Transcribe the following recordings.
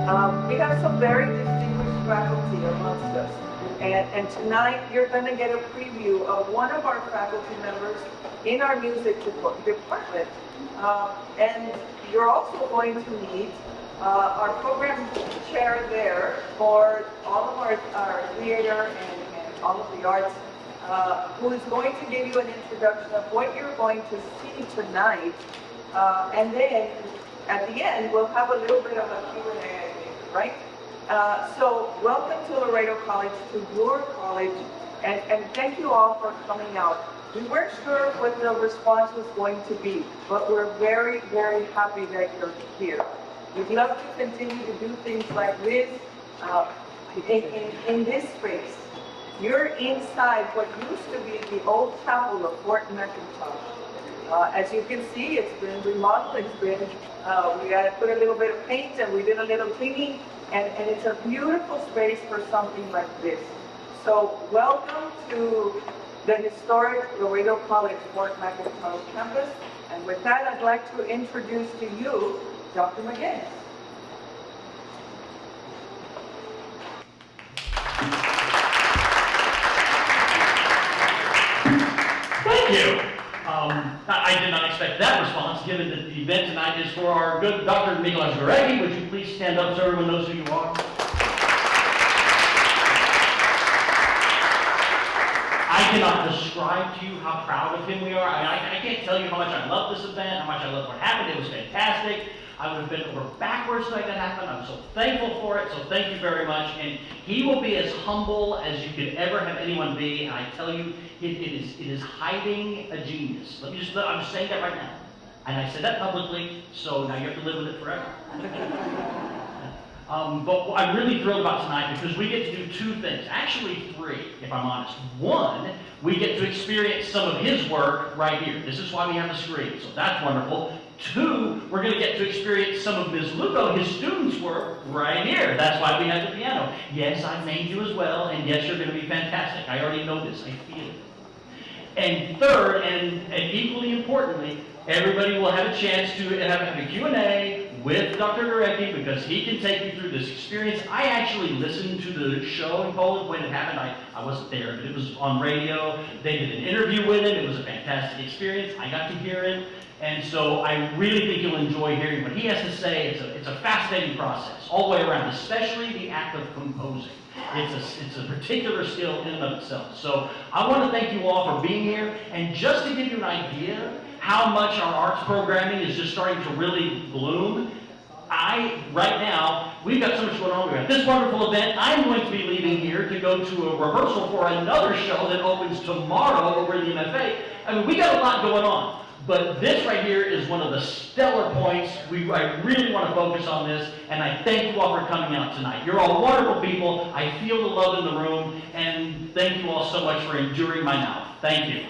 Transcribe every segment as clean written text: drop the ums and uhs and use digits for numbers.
We have some very distinguished faculty amongst us. And tonight you're going to get a preview of one of our faculty members in our music department. And you're also going to meet our program chair there for all of our theater and all of the arts, who is going to give you an introduction of what you're going to see tonight. And then at the end, we'll have a little bit of a Q&A, I think, right? So welcome to Laredo College, to your college, and thank you all for coming out. We weren't sure what the response was going to be, but we're very, very happy that you're here. We'd love to continue to do things like this in this space. You're inside what used to be the old chapel of Fort McIntosh. As you can see, it's been remodeled. It's been, we got to put a little bit of paint, and we did a little cleaning, and it's a beautiful space for something like this. So welcome to the historic Laredo College Fort McIntosh campus. And with that, I'd like to introduce to you Dr. McGinnis. Thank you. I did not expect that response, given that the event tonight is for our good Dr. Mikolaj Gorecki. Would you please stand up so everyone knows who you are? I cannot describe to you how proud of him we are. I can't tell you how much I love this event, how much I love what happened. It was fantastic. I would have been over backwards to make that happen. I'm so thankful for it, so thank you very much. And he will be as humble as you could ever have anyone be, and I tell you, it is hiding a genius. I'm just saying that right now. And I said that publicly, so now you have to live with it forever. But I'm really thrilled about tonight because we get to do two things, actually three, if I'm honest. One, we get to experience some of his work right here. This is why we have a screen, so that's wonderful. Two, we're going to get to experience some of Ms. Lugo, his students' work, right here. That's why we have the piano. Yes, I've named you as well, and yes, you're going to be fantastic. I already know this. I feel it. And third, and equally importantly, everybody will have a chance to have a Q&A with Dr. Gorecki because he can take you through this experience. I actually listened to the show in Poland when it happened. I wasn't there, but it was on radio. They did an interview with him. It was a fantastic experience. I got to hear it. And so I really think you'll enjoy hearing what he has to say. It's a fascinating process all the way around, especially the act of composing. It's a particular skill in and of itself. So I want to thank you all for being here. And just to give you an idea how much our arts programming is just starting to really bloom, right now, we've got so much going on. We have this wonderful event. I'm going to be leaving here to go to a rehearsal for another show that opens tomorrow over in the MFA. I mean, we got a lot going on. But this right here is one of the stellar points. I really want to focus on this, and I thank you all for coming out tonight. You're all wonderful people. I feel the love in the room, and thank you all so much for enduring my mouth. Thank you.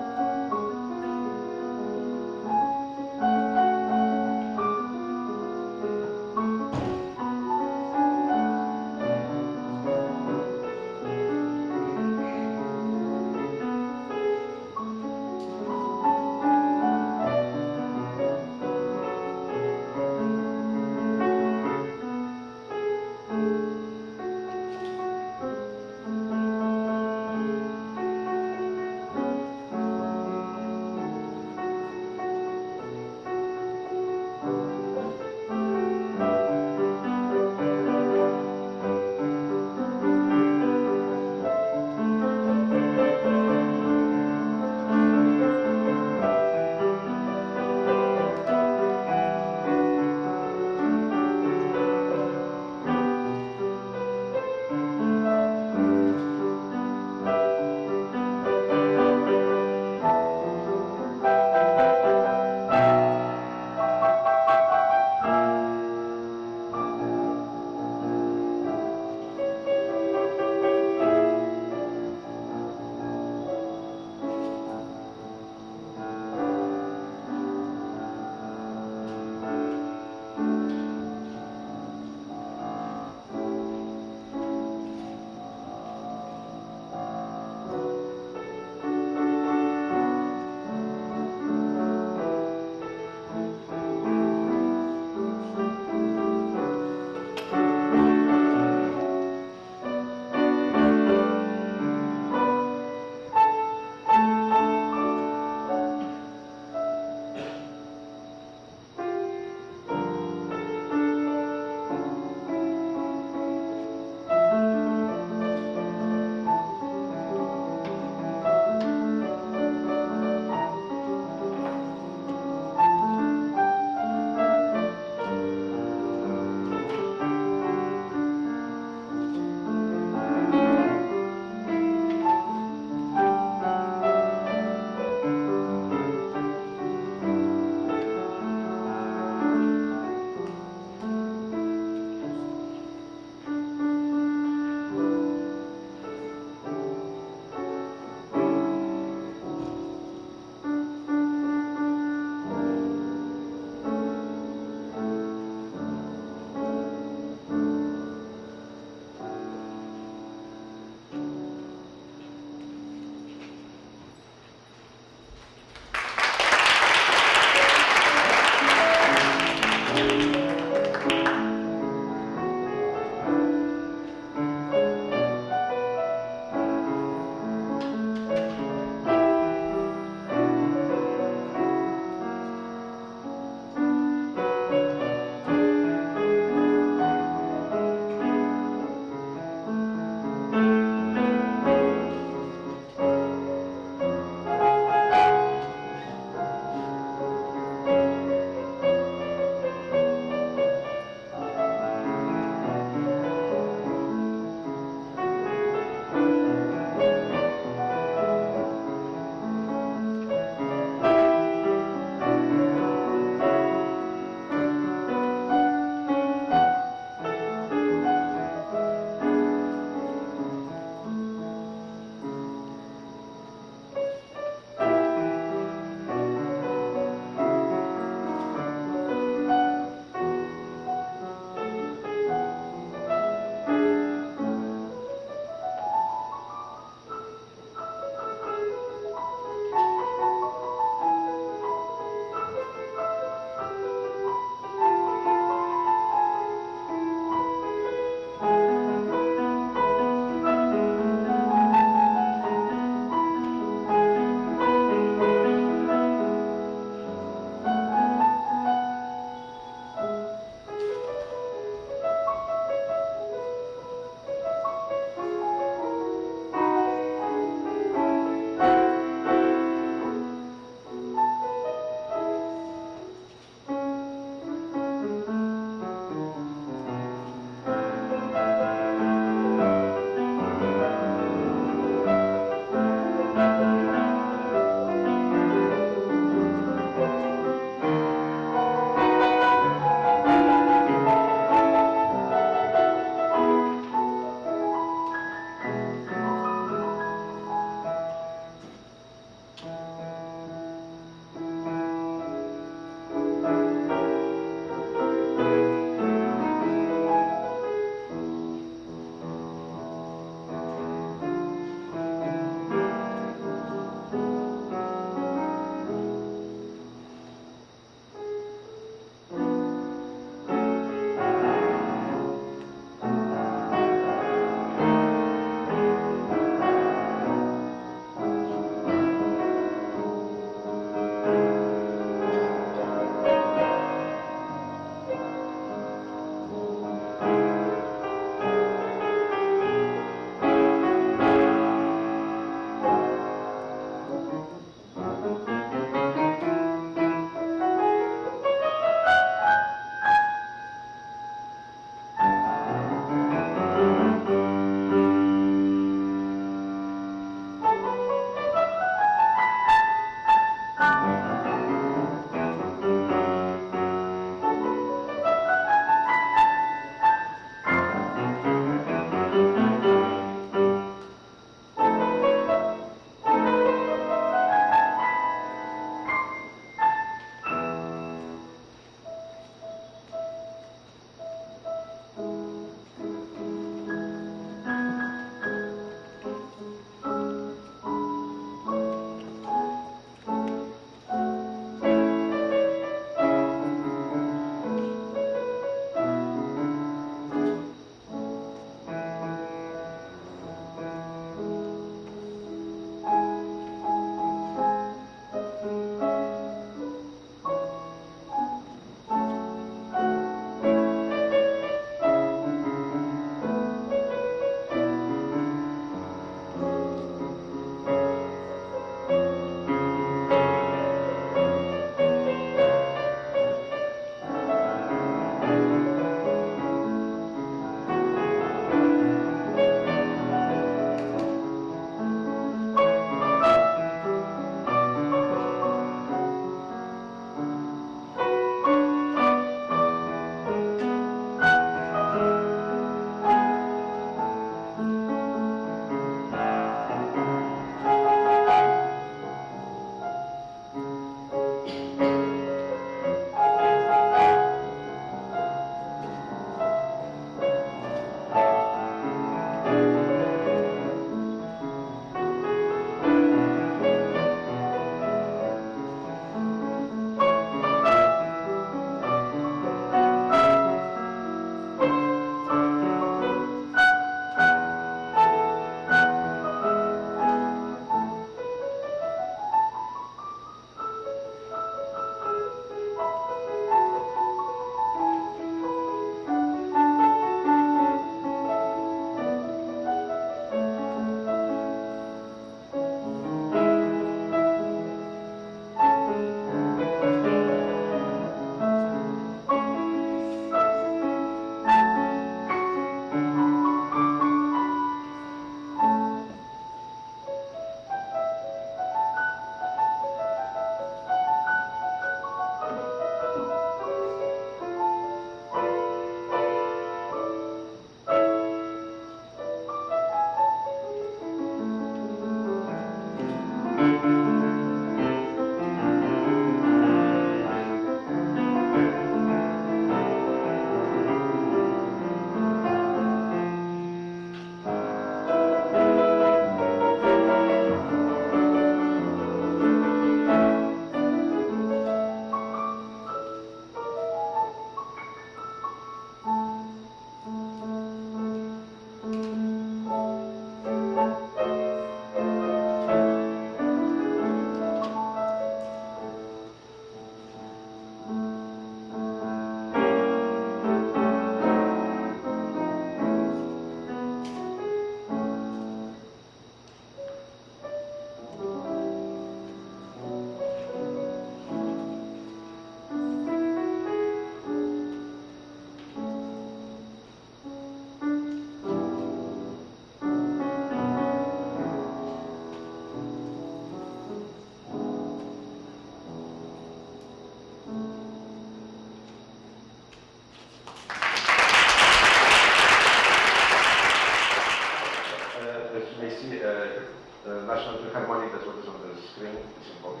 National Philharmonic, that's what is on the screen, it's in Polish.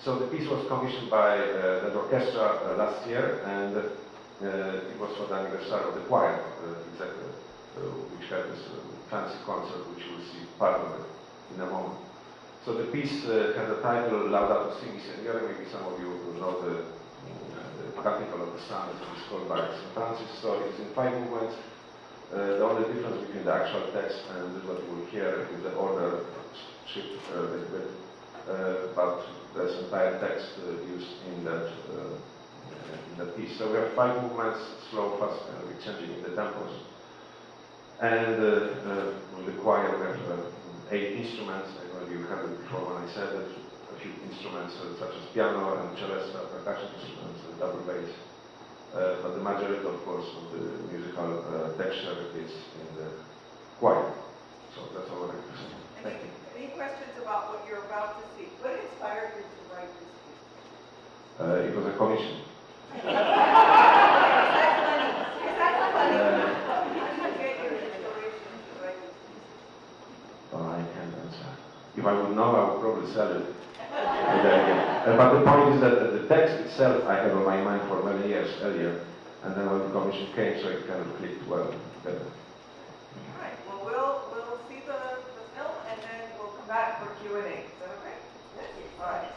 So the piece was commissioned by that orchestra last year, and it was for the anniversary of the choir, which had this fancy concert, which you will see part of it in a moment. So the piece has a title, Laudato Si Signore. Maybe some of you know the Canticle of the Sun, as it is called by St. Francis. So it's in 5 movements. The only difference between the actual text and what you will hear is the order shift a little bit. But there's entire text used in that piece. So we have 5 movements, slow, fast, and we're changing in the tempos. And with the choir we have 8 instruments. I know you heard it before when I said that. A few instruments such as piano and celesta, percussion instruments, and double bass. But the majority, of course, of the musical texture is in the choir. So that's all I can say. Thank you. Any questions about what you're about to see? What inspired you to write this piece? It was a commission. Is that funny? How did you get your inspiration to write this piece? Oh, I can't answer. If I would know, I would probably sell it. But the point is that the text itself I had on my mind for many years earlier, and then when the commission came, so it kind of clicked well together. All right. Well, we'll see the film, and then we'll come back for Q&A. Is that okay? Yes. All right.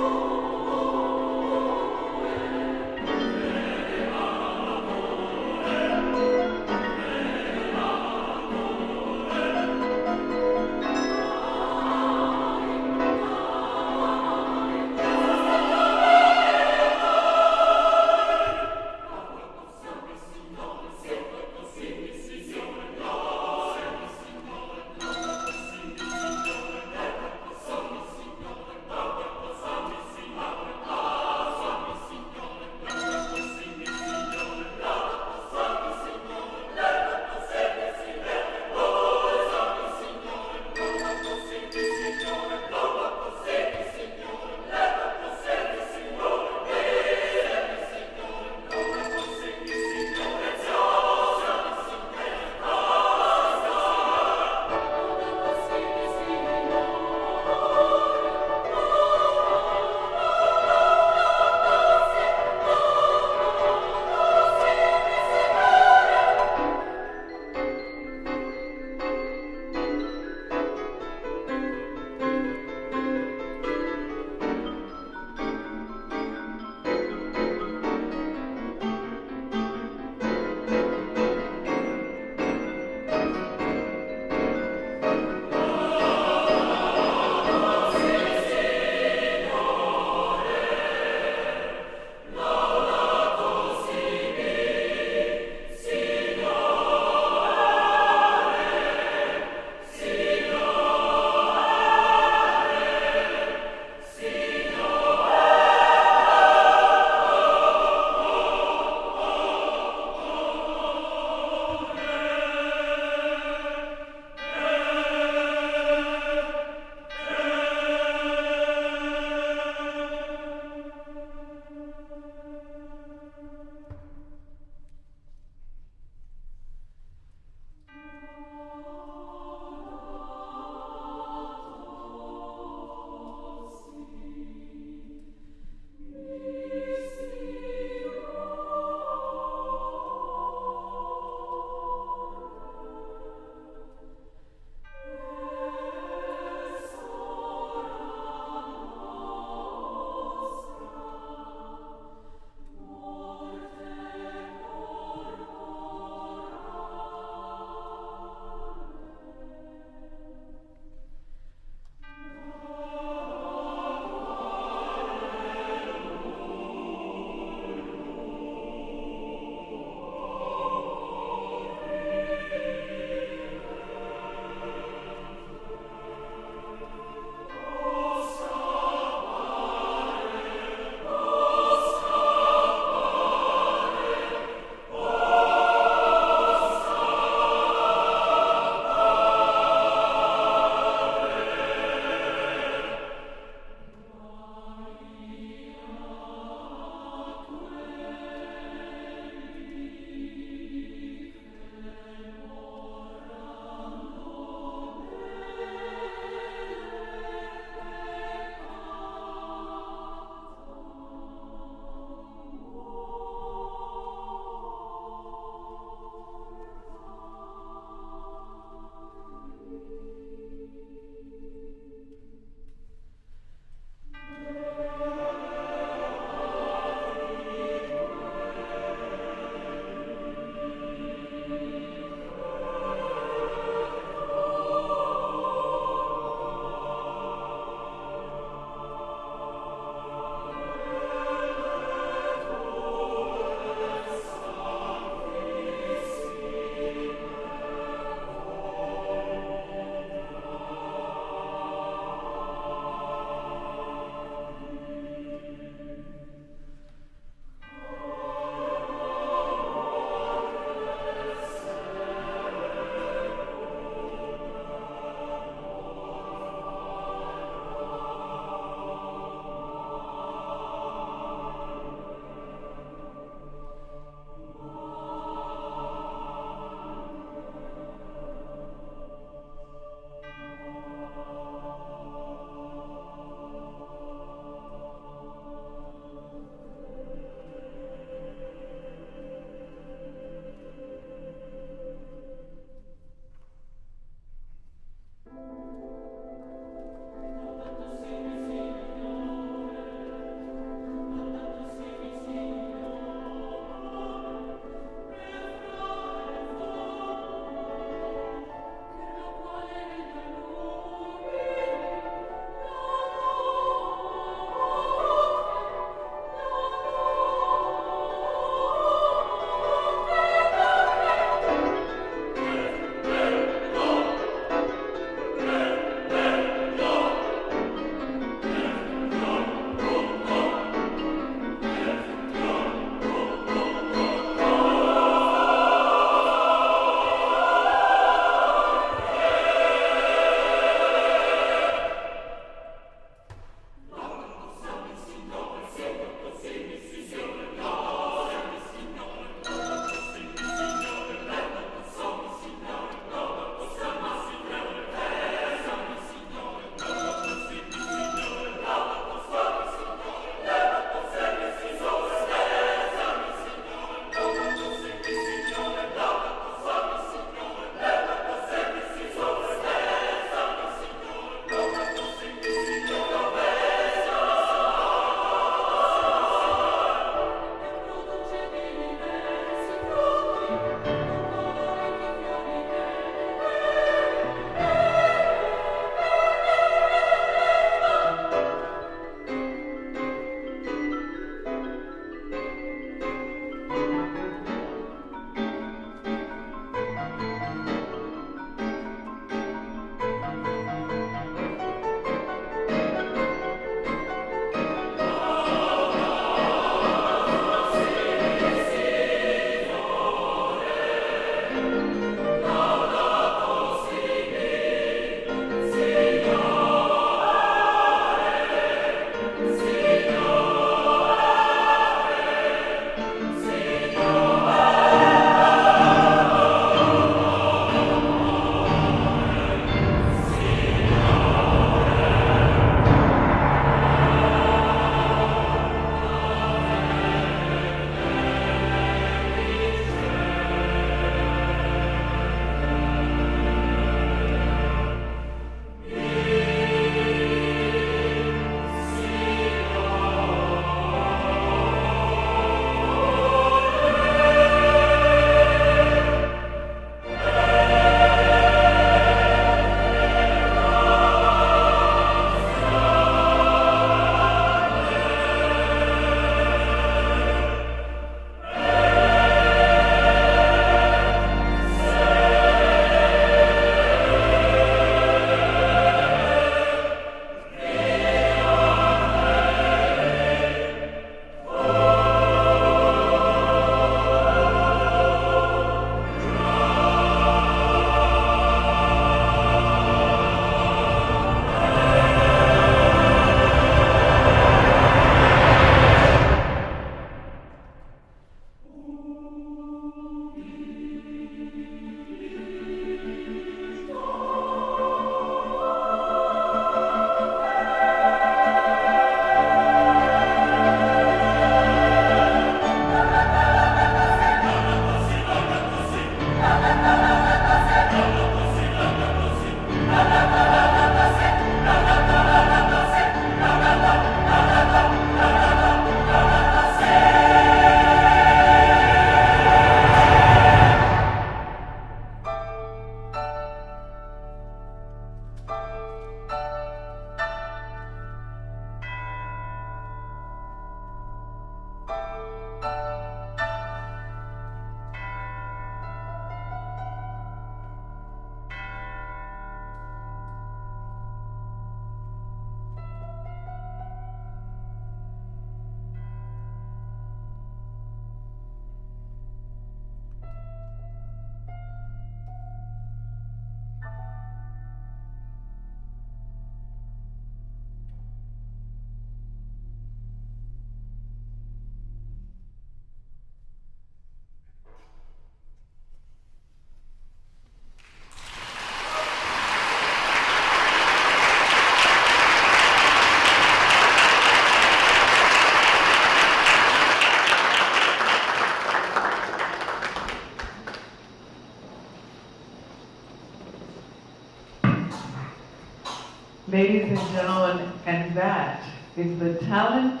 Ladies and gentlemen, and that is the talent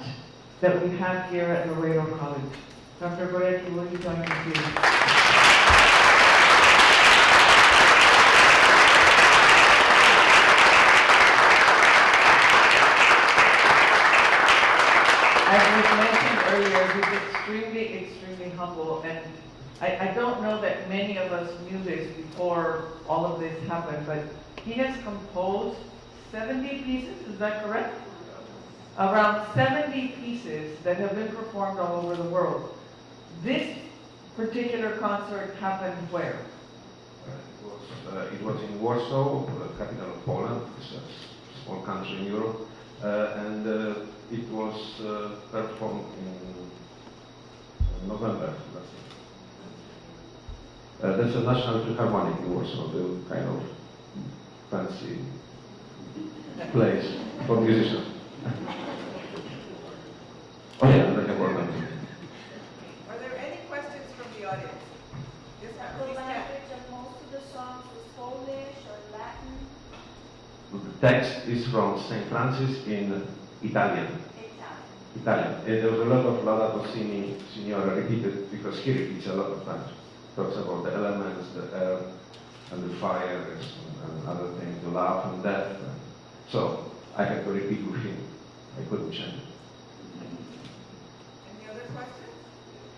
that we have here at Laredo College. Dr. Gorecki, will you join me please? As was mentioned earlier, he's extremely humble, and I don't know that many of us knew this before all of this happened, but he has composed 70 pieces, is that correct? Around 70 pieces that have been performed all over the world. This particular concert happened where? It was in Warsaw, the capital of Poland. It's a small country in Europe, and it was performed in November last year. That's a National Philharmonic in Warsaw, the kind of fancy place for musicians. Oh yeah, that's important. Are there any questions from the audience? Yes, ma'am. The language of most of the songs was Polish or Latin? The text is from St. Francis in Italian. Italian. There was a lot of Laudato Si Signore repeated because he repeats a lot of times. Talks about the elements, the air, and the fire, and other things, the life and death. So I had to repeat with him. I couldn't change it. Any other questions?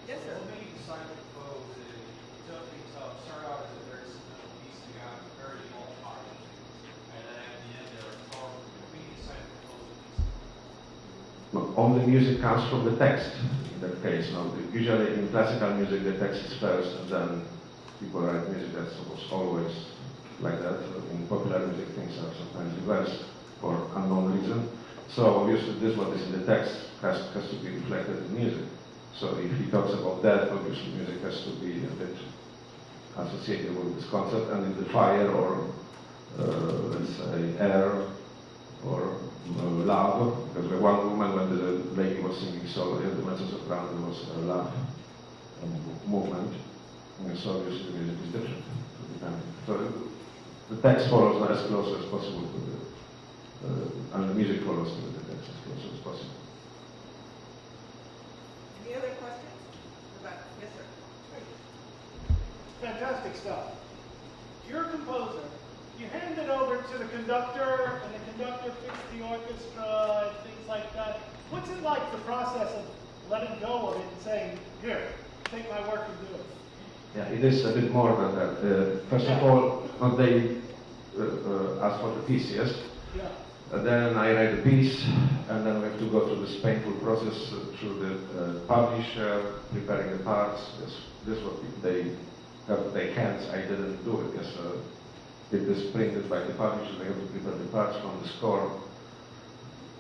Yes, sir. Well, many silent folks, it's definitely tough. Start out as a very simple piece, you got very long part, and then at the end there are powerful. Many silent folks. All the music comes from the text in that case. No? Usually in classical music the text is first and then people write music. That's almost always like that. In popular music things are sometimes reversed for unknown reason. So obviously this what is in the text has to be reflected in music. So if he talks about that, obviously music has to be a bit associated with this concept, and in the fire or let's say air or love, because the one woman when the lady was singing solo, the mezzo-soprano, there was a love movement, and so obviously the music is different. So the text follows as close as possible to the, and the music follows to the text as close as possible. Any other questions? Yes, sir. Fantastic stuff. You're a composer. You hand it over to the conductor, and the conductor fixes the orchestra and things like that. What's it like, the process of letting go of it and saying, here, take my work and do it? Yeah, it is a bit more than that. First of all, when they ask for the piece, yes? Yeah. Then I write a piece, and then we have to go through this painful process through the publisher, preparing the parts. This is what they have their hands. I didn't do it. Yes, it is printed by the publisher. They have to prepare the parts from the score,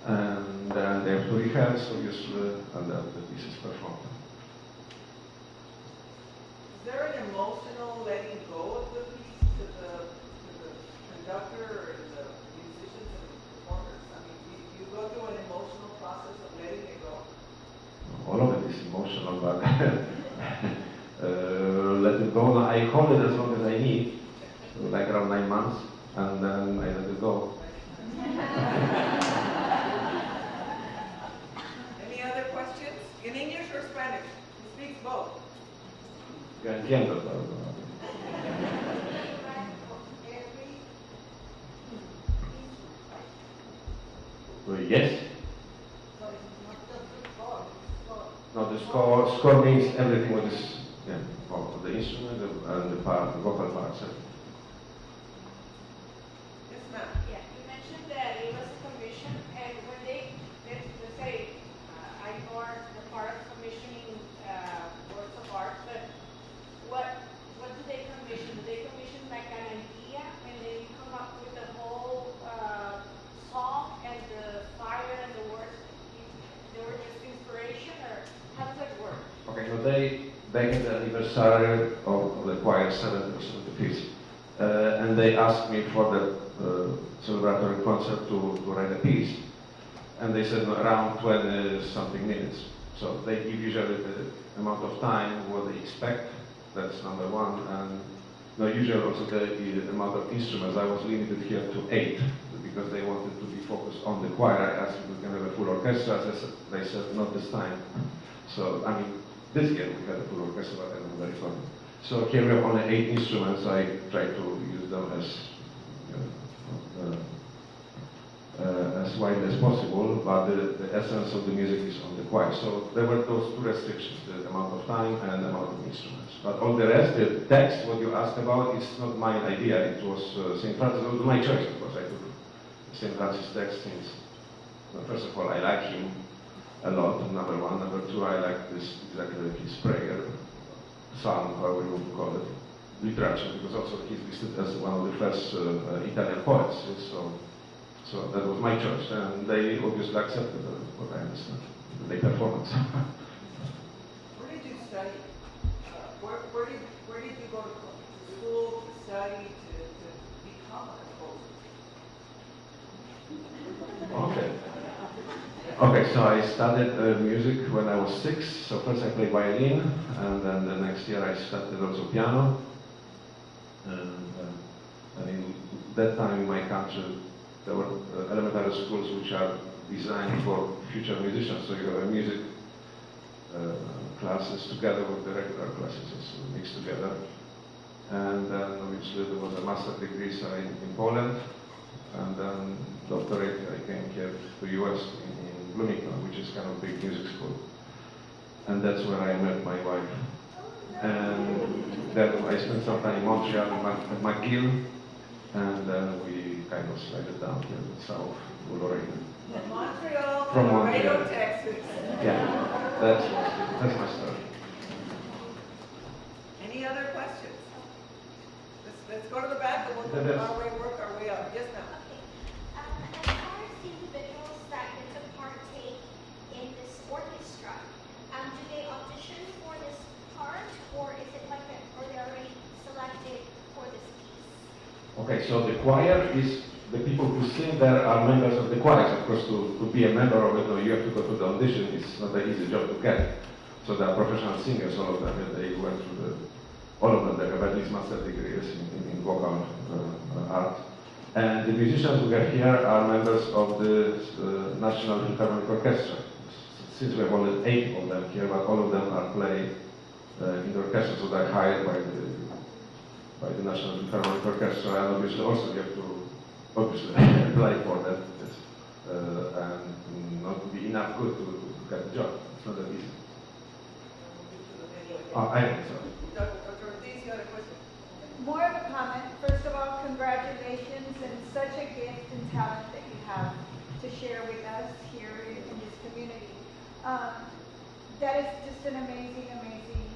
and then they have to rehearse, obviously, and then the piece is performed. Is there an emotional letting go of the piece to the conductor or the musicians and the performers? I mean, you go through an emotional process of letting it go. All of it is emotional, but let it go. I hold it as long as I need, like around 9 months, and then I let it go. Any other questions? In English or Spanish? He speaks both. Yo entiendo, pero yes. No, the score means everything what is of the instrument and the part, the vocal parts. Yes, ma'am. Yeah, you mentioned that it was a commission, and when they, let's say, I ignore the part of commissioning works of art, but what do they commission? Do they commission like an idea, and then you come up with the whole song and the fire and the words? They were just inspiration, or how does that work? Okay, so they had the anniversary of the choir, 70% of the piece, and they asked me for the celebratory concert to write a piece, and they said around 20-something minutes. So they give usually the amount of time what they expect. That's number one, and No, usually also the amount of instruments, I was limited here to 8, because they wanted to be focused on the choir. I asked if we can have a full orchestra, they said not this time. So, I mean, this year we had a full orchestra, but it was very fun. So here we have only 8 instruments, so I try to use them as widely as possible, but the essence of the music is on the choir. So there were those 2 restrictions, the amount of time and the amount of instruments. But all the rest, the text, what you asked about, is not my idea. It was St. Francis, it was my choice, of course. I took St. Francis text since, well, first of all, I like him a lot, number 1. Number 2, I like this, exactly his prayer, psalm, however you want to call it, literature, because also he's listed as one of the first Italian poets. So that was my choice, and they obviously accepted what I understand, the performance. Where did you study? Where did you go to school, to study, to become a composer? Okay, so I studied music when I was 6. So first I played violin, and then the next year I studied also piano. And in that time in my country, there were elementary schools which are designed for future musicians. So you have music classes together with the regular classes, so mixed together. And then obviously there was a master degree in Poland, and then doctorate. I came here to US in Bloomington, which is kind of big music school. And that's where I met my wife. And then I spent some time in Montreal at McGill, and then we kind of slided down here in south of Laredo. From Montreal to From Laredo, Montreal. Texas. Yeah, that's my story. Any other questions? Let's go to the back and we'll work our way up. Yes, ma'am. As far as the individuals that get to partake in this orchestra, do they audition for this part, or is it like or they're already selected for this piece? Okay, so the choir is the people who sing there are members of the choir. Of course, to be a member of it, or you have to go to the audition. It's not an easy job to get. So they are professional singers, all of them. They went through all of them. They have at least master degrees in vocal art. And the musicians who are here are members of the National Philharmonic Orchestra. Since we have only 8 of them here, but all of them are played in the orchestra, so they're hired by the National Philharmonic Orchestra, and obviously also you have to apply for that, and not be enough good to get the job. It's not that easy. I think so. Dr. Ortiz, you had a question? More of a comment. First of all, congratulations and such a gift and talent that you have to share with us here in this community. That is just an amazing, amazing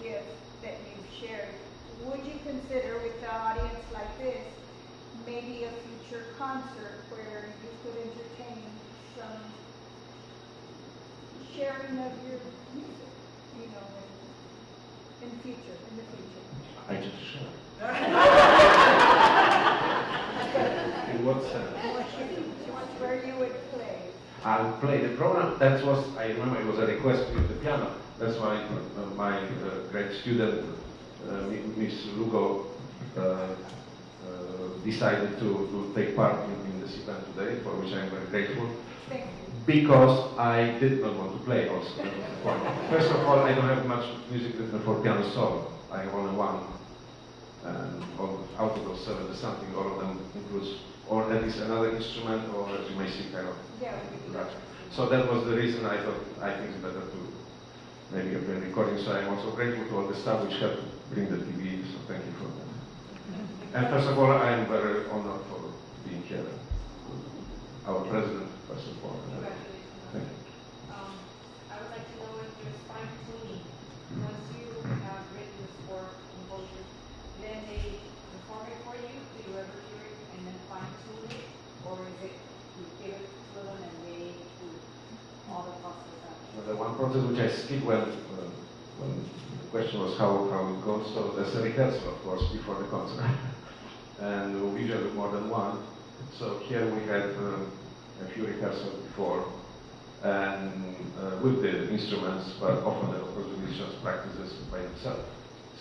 gift that you've shared. Would you consider, with the audience like this, maybe a future concert where you could entertain some sharing of your music, you know, in the future? I just share. In what sense? Where you would play. I would play the program. That was, I remember it was a request to use the piano. That's why my great student, Miss Lugo, decided to take part in this event today, for which I'm very grateful. Thank you. Because I did not want to play also. That was the point. First of all, I don't have much music written for piano solo. I have only one. And out of those 70 something, all of them includes, or at least another instrument, or as you may see, kind of. Yeah. Right. So that was the reason I thought I think it's better to maybe play recording. So I'm also grateful to all the staff which helped bring the TV. So thank you for that. And first of all, I'm very honored for being here. Our president, first of all. Thank you. I would like to know if there's fine tuning. Once you have written this for composure, then they perform it for you. Do you ever hear it and then fine tune it? Or is it you give it to them and they do all the process out? The one process which I skipped when the question was how it goes, so there's a rehearsal, of course, before the concert. And we usually more than one. So here we had a few rehearsals before, and with the instruments, but often, of course, the musicians practices by themselves.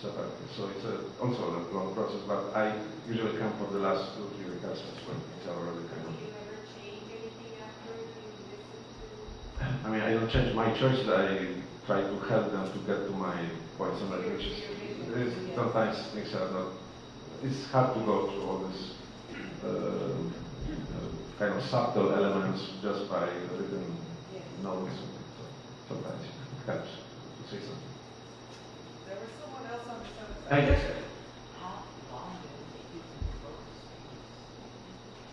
separately. So it's also a long process, but I usually come for the last 2-3 rehearsals when it's already kind of. Do you ever change anything after you listen to? I mean, I don't change my choices. I try to help them to get to my points and which is sometimes things are not. It's hard to go through all this kind of subtle elements just by written notes. So sometimes it helps to say something. There was someone else on the side. Thank you. How long did it take you to compose this?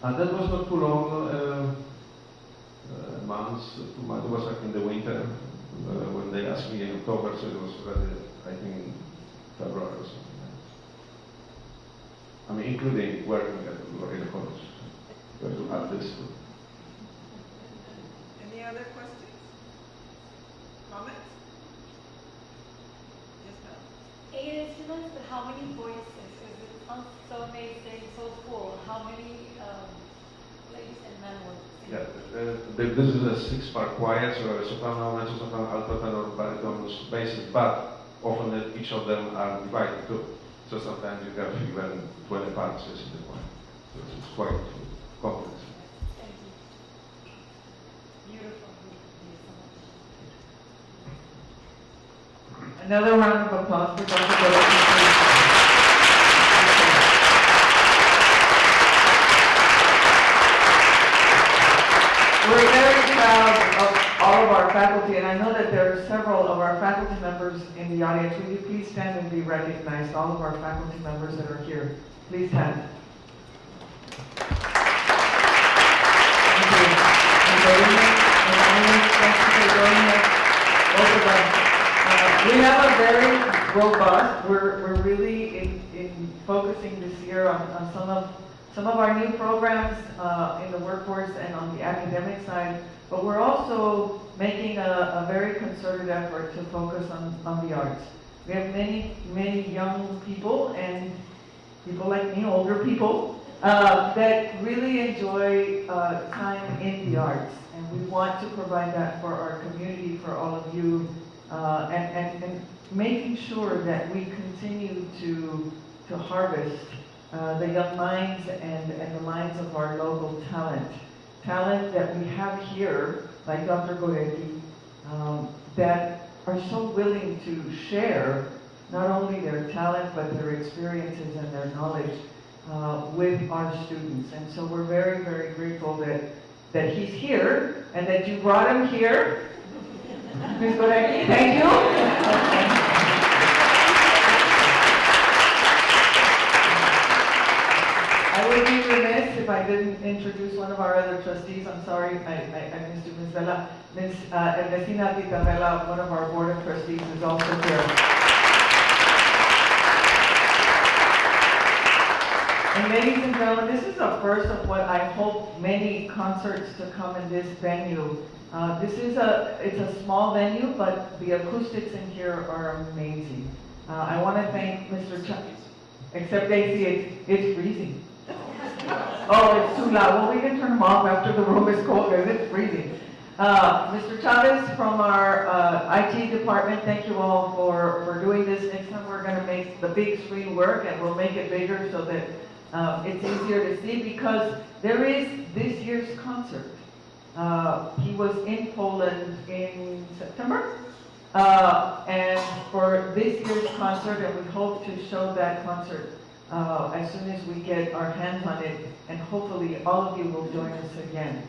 That was not too long, months, 2 months. It was like in the winter when they asked me in October, so it was already, I think, in February or something. I mean, including working at Laredo College. We have to add this to. Any other questions? Comments? Yes, ma'am. Eight instruments, but how many voices? Because it sounds so amazing, so cool. How many ladies and men were singing? Yeah, this is a 6-part choir, so a soprano, mezzo soprano, alto tenor, baritone, basses, but often each of them are divided too. So sometimes you have even 20 parts in the choir. So it's quite complex. Thank you. Beautiful. Thank you so much. Another round of applause for Dr. Gorecki. We're very proud of all of our faculty, and I know that there are several of our faculty members in the audience. Will you please stand and be recognized, all of our faculty members that are here. Please stand. Thank you. And thank you for joining us, both of us. We have a very robust, we're really in focusing this year on some of our new programs in the workforce and on the academic side, but we're also making a very concerted effort to focus on the arts. We have many young people and people like me, older people, that really enjoy time in the arts. And we want to provide that for our community, for all of you, and making sure that we continue to harvest the young minds and the minds of our local talent that we have here, like Dr. Gorecki, that are so willing to share not only their talent but their experiences and their knowledge with our students. And so we're very, very grateful that he's here and that you brought him here. Ms. Gorecki, thank you. I would be remiss if I didn't introduce one of our other trustees. I'm sorry, I missed you, Ms. Vela. Ms. Ernestina Titarrela, one of our board of trustees, is also here. And ladies and gentlemen, this is the first of what I hope many concerts to come in this venue. It's a small venue, but the acoustics in here are amazing. I want to thank Mr. Except AC, it's freezing. Oh, it's too loud. Well, we can turn them off after the room is cold because it's freezing. Mr. Chavez from our IT department, thank you all for doing this. Next time we're going to make the big screen work and we'll make it bigger so that it's easier to see because there is this year's concert. He was in Poland in September. And for this year's concert, and we hope to show that concert as soon as we get our hands on it, and hopefully all of you will join us again.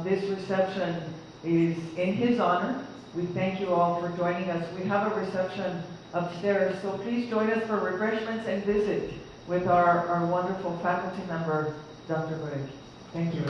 This reception is in his honor. We thank you all for joining us. We have a reception upstairs, so please join us for refreshments and visit with our wonderful faculty member, Dr. Gorecki. Thank you.